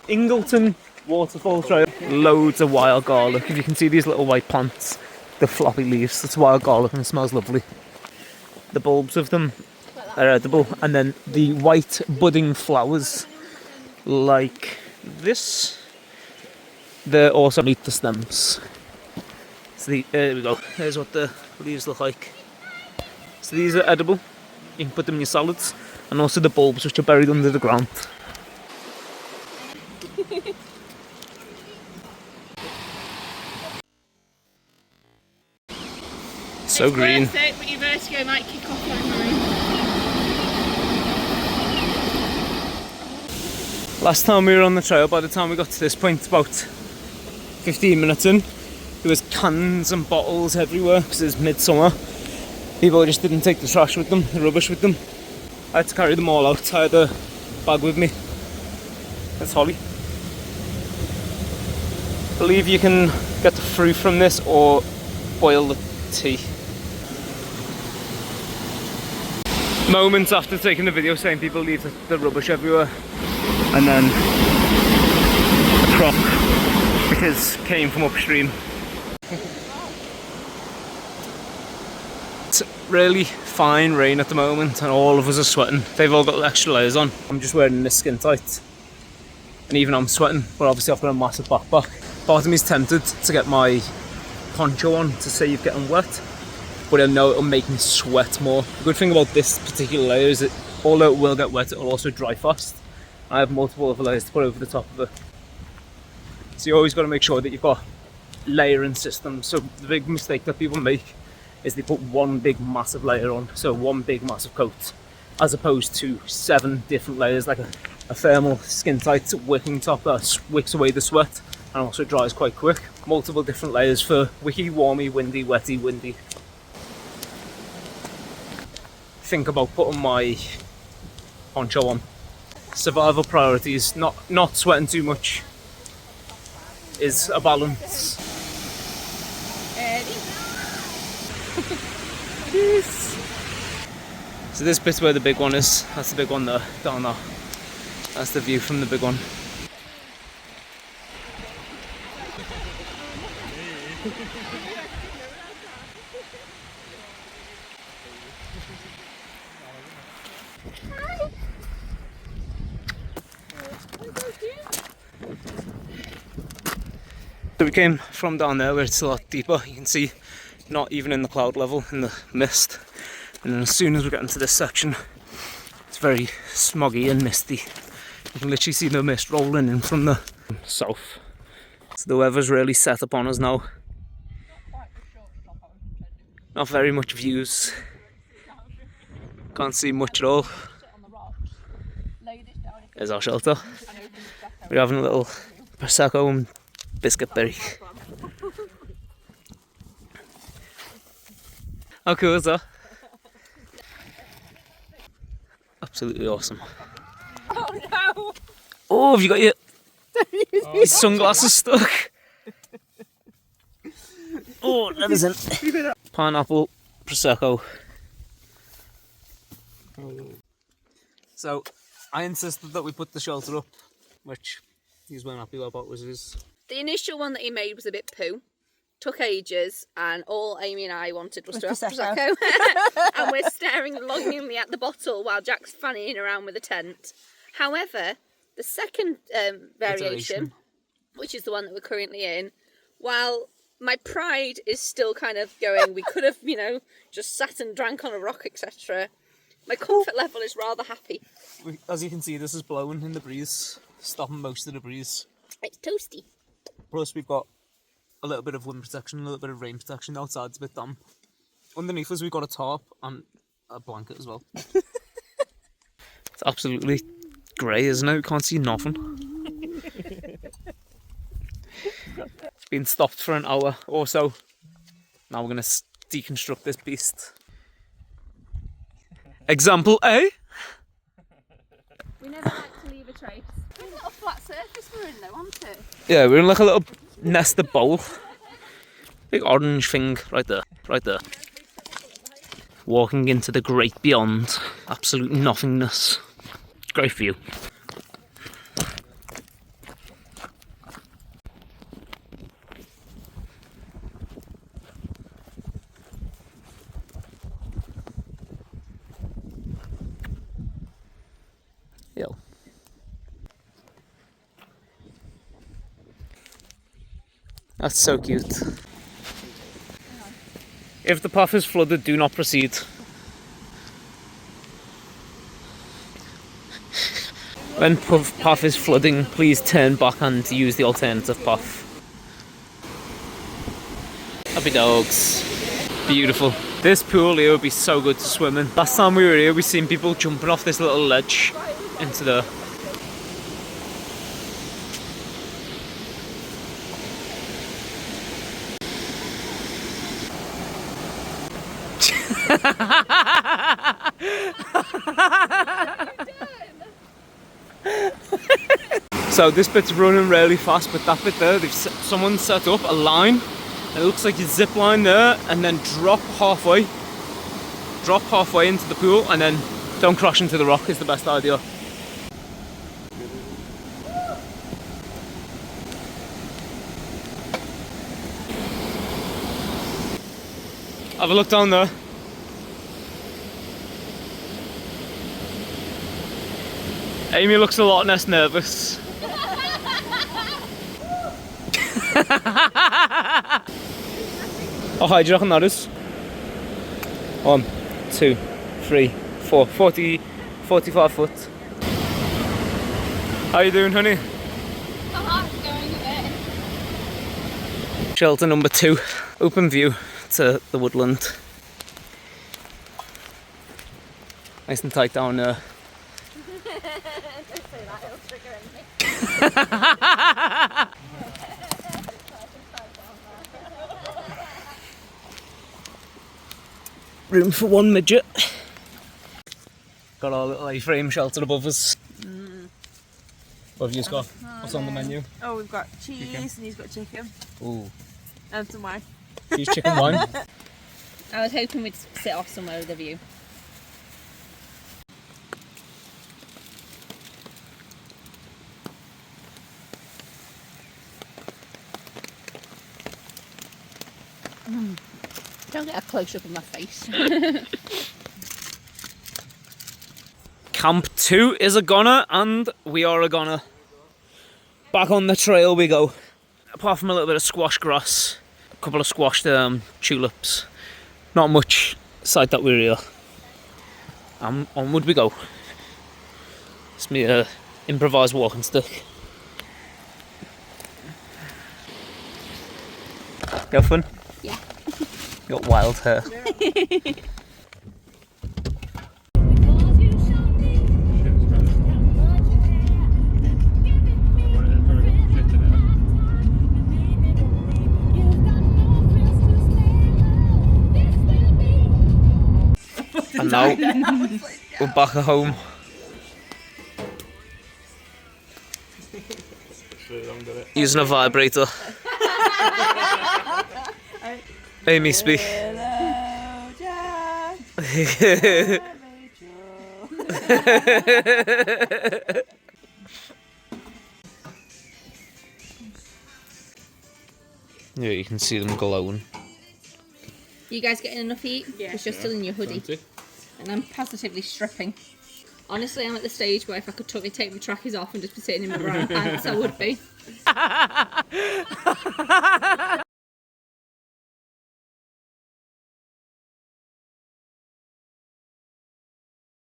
Ingleton waterfalls trail. Loads of wild garlic. If you can see these little white plants, the floppy leaves, it's wild garlic and it smells lovely. The bulbs of them are edible, and then the white budding flowers, like this, they're also eat the stems. So there we go. Here's what the leaves look like. So these are edible. You can put them in your salads, and also the bulbs, which are buried under the ground. So it's green. Worth it, but your vertigo might kick off on Last time we were on the trail, by the time we got to this point, about 15 minutes in, there was cans and bottles everywhere because it's midsummer. People just didn't take the trash with them, the rubbish with them. I had to carry them all out. I had a bag with me. That's Holly. I believe you can get the fruit from this or boil the tea. Moments after taking the video saying people leave the rubbish everywhere, and then a truck, because came from upstream. It's really fine rain at the moment and all of us are sweating. They've all got extra layers on. I'm just wearing this skin tight and even I'm sweating, but obviously I've got a massive backpack. Part of me is tempted to get my poncho on to save getting wet, but I know it'll make me sweat more. The good thing about this particular layer is that although it will get wet, it will also dry fast. I have multiple other layers to put over the top of it. So you always got to make sure that you've got layering systems. So the big mistake that people make is they put one big massive layer on, so one big massive coat, as opposed to 7 different layers, like a thermal skin tight wicking top that wicks away the sweat and also dries quite quick. Multiple different layers for wicky, warmy, windy, wetty, windy. Think about putting my poncho on. Survival priorities, not sweating too much, is a balance. Yes. So this bit's where the big one is. That's the big one there, down there. That's the view from the big one. So we came from down there where it's a lot deeper. You can see not even in the cloud level, in the mist. And then as soon as we get into this section, it's very smoggy and misty. You can literally see the mist rolling in from the south. So the weather's really set upon us now. Not very much views. Can't see much at all. There's our shelter. We're having a little prosecco and biscuit berry. How cool is that? Absolutely awesome. Oh no! Oh, have you got your sunglasses stuck? Oh, that isn't. Pineapple prosecco. So, I insisted that we put the shelter up, which he's weren't happy about was his. The initial one that he made was a bit poo. Took ages, and all Amy and I wanted was to have prosecco. And we're staring longingly at the bottle while Jack's fannying around with a tent. However, the second variation, which is the one that we're currently in, while my pride is still kind of going, we could have, just sat and drank on a rock, etc. My comfort level is rather happy. As you can see, this is blowing in the breeze, stopping most of the breeze. It's toasty. Plus, we've got a little bit of wind protection, a little bit of rain protection. Outside it's a bit damp. Underneath us we've got a tarp and a blanket as well. It's absolutely grey, isn't it? You can't see nothing. It's been stopped for an hour or so. Now we're going to deconstruct this beast. Example A. We never like to leave a trace. It's a little flat surface we're in though, aren't it? Yeah, we're in like a little nested bowl. Big orange thing right there, right there. Walking into the great beyond. Absolute nothingness. Great view. That's so cute. If the path is flooded, do not proceed. When path is flooding, please turn back and use the alternative path. Happy dogs. Beautiful. This pool here would be so good to swim in. Last time we were here, we seen people jumping off this little ledge into the... So this bit's running really fast, but that bit there, someone set up a line. It looks like you zip line there and then drop halfway into the pool, and then don't crash into the rock is the best idea. Have a look down there. Amy looks a lot less nervous. How high do you reckon that is? 1, 2, 3, 4, 45 foot. How you doing, honey? Going a bit. Shelter number 2, open view to the woodland. Nice and tight down there. Don't say that, it'll trigger anything. Room for one midget. Got our little A-frame shelter above us. What have you got? What's on the menu? Oh, we've got cheese and he's got chicken. Ooh. And some wine. Cheese, chicken, wine. I was hoping we'd sit off somewhere with a view. Don't get a close up of my face. Camp 2 is a goner, and we are a goner. Back on the trail we go. Apart from a little bit of squash grass, a couple of squashed tulips. Not much sight that we're here. Onward we go. It's me improvised walking stick. You have fun? Yeah. You got wild hair. And now we're back at home. Using a vibrator. Amy, speak. Hello, Jack. Yeah, you can see them glowing. You guys getting enough heat? Yeah. Because you're still in your hoodie. And I'm positively stripping. Honestly, I'm at the stage where if I could totally take my trackies off and just be sitting in my brown pants, I would be.